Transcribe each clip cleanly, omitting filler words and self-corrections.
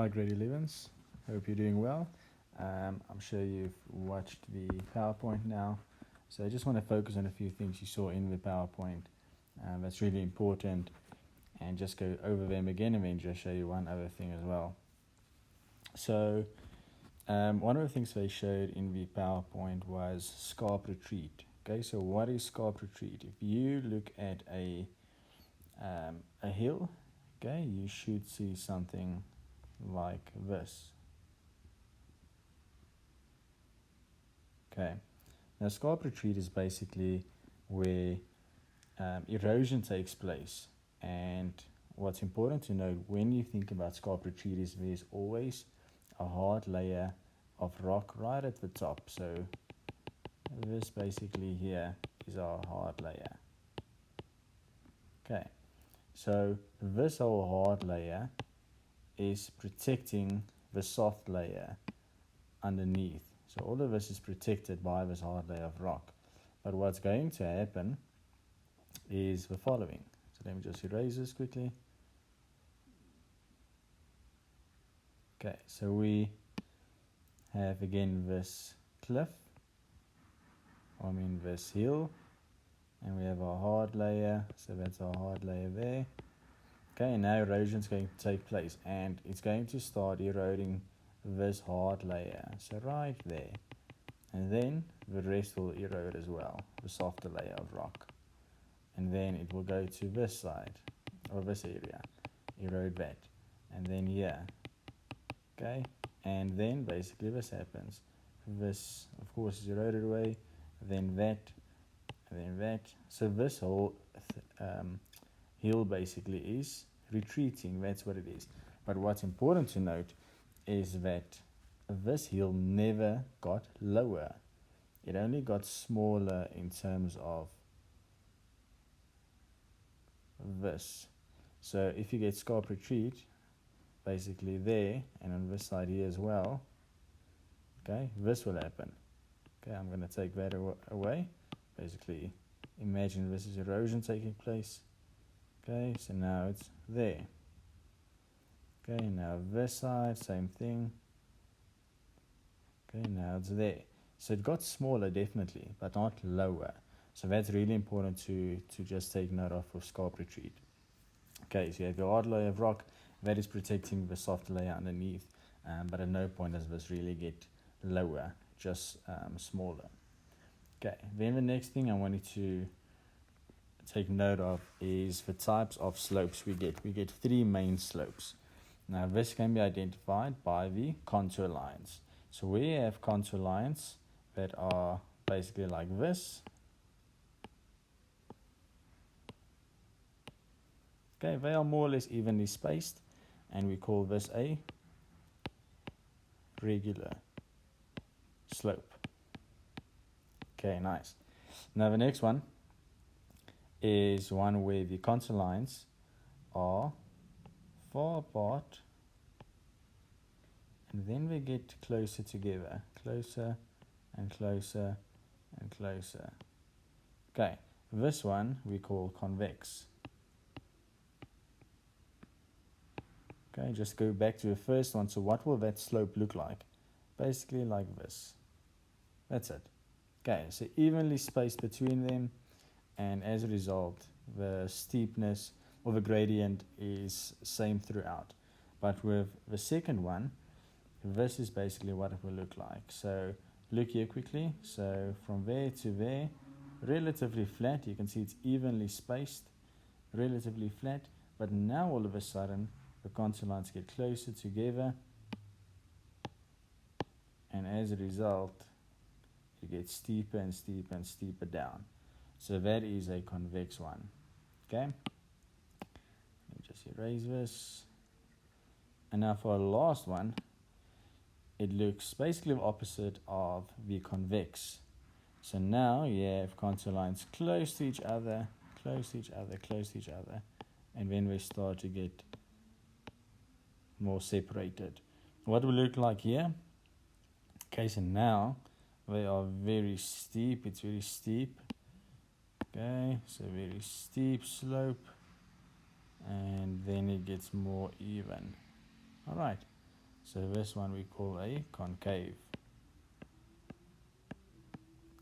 Hi grade 11s, hope you're doing well. I'm sure you've watched the PowerPoint now, so I just want to focus on a few things you saw in the PowerPoint that's really important, and just go over them again and then just show you one other thing as well. So one of the things they showed in the PowerPoint was scarp retreat. Okay, so what is scarp retreat? If you look at a hill, okay, you should see something like this. Okay, now scarp retreat is basically where erosion takes place, and what's important to note when you think about scarp retreat is there's always a hard layer of rock right at the top. So this basically here is our hard layer. Okay, so this whole hard layer is protecting the soft layer underneath. So all of this is protected by this hard layer of rock. But what's going to happen is the following. So let me just erase this quickly. Okay, so we have again this cliff, this hill, and we have our hard layer, so that's our hard layer there. Okay, and now erosion is going to take place, and it's going to start eroding this hard layer, so right there, and then the rest will erode as well, the softer layer of rock, and then it will go to this side, or this area, erode that, and then here, okay, and then basically this happens. This of course is eroded away, then that, and then that. So this whole hill basically is retreating, that's what it is. But what's important to note is that this hill never got lower, it only got smaller in terms of this. So if you get scarp retreat basically there, and on this side here as well, okay, this will happen. Okay, I'm going to take that away. Basically imagine this is erosion taking place. Okay, so now it's there. Okay, now this side, same thing. Okay, now it's there. So it got smaller definitely, but not lower. So that's really important to just take note of for scarp retreat. Okay, so you have your hard layer of rock that is protecting the soft layer underneath, but at no point does this really get lower, just smaller. Okay, then the next thing I wanted to take note of is the types of slopes we get. We get three main slopes. Now this can be identified by the contour lines. So we have contour lines that are basically like this. Okay, they are more or less evenly spaced, and we call this a regular slope. Okay, nice. Now the next one is one where the contour lines are far apart, and then we get closer together, closer and closer and closer. Okay, this one we call convex. Okay, just go back to the first one. So what will that slope look like? Basically like this. That's it. Okay, so evenly spaced between them, and as a result the steepness or the gradient is same throughout. But with the second one, this is basically what it will look like. So look here quickly. So from there to there, relatively flat. You can see it's evenly spaced, relatively flat. But now all of a sudden the contour lines get closer together, and as a result you get steeper and steeper and steeper down. So that is a convex one. Okay, let me just erase this. And now for our last one, it looks basically the opposite of the convex. So now you have contour lines close to each other, close to each other, close to each other, and then we start to get more separated. What will look like here? Okay, so now they are very steep, it's very steep. Okay, so very steep slope, and then it gets more even. Alright, So this one we call a concave.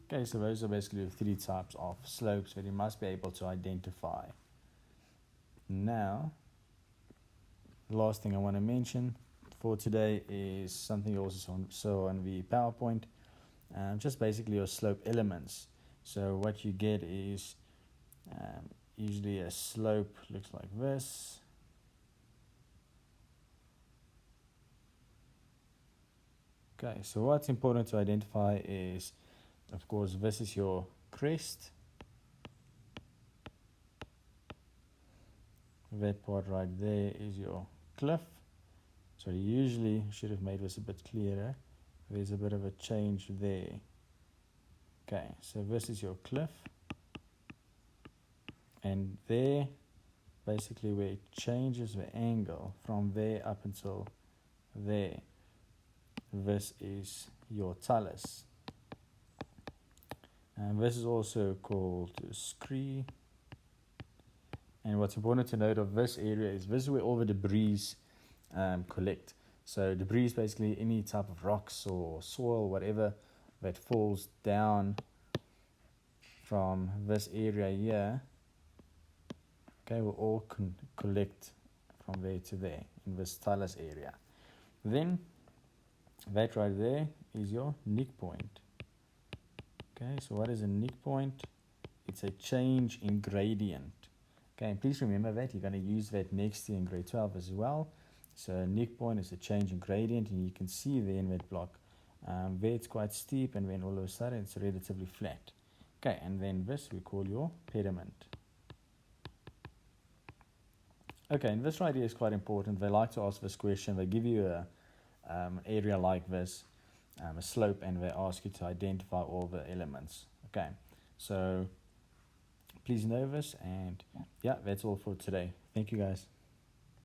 Okay, so those are basically the 3 types of slopes that you must be able to identify. Now, the last thing I want to mention for today is something you also saw on the PowerPoint, just basically your slope elements. So what you get is usually a slope looks like this. Okay, so what's important to identify is, of course, this is your crest. That part right there is your cliff. So usually, should have made this a bit clearer. There's a bit of a change there. Okay, so this is your cliff. And there, basically where it changes the angle from there up until there, this is your talus. And this is also called scree. And what's important to note of this area is this is where all the debris collect. So debris is basically any type of rocks or soil, whatever, that falls down from this area here. Okay, will all collect from there to there in this talus area. Then that right there is your nick point. Okay, so what is a nick point? It's a change in gradient. Okay, and please remember that you're going to use that next year in grade 12 as well. So a nick point is a change in gradient, and you can see there in that block, there it's quite steep, and then all of a sudden it's relatively flat. Okay, and then this we call your pediment. Okay, and this right here is quite important. They like to ask this question. They give you an area like this, a slope, and they ask you to identify all the elements. Okay, so please know this, and yeah, that's all for today. Thank you guys.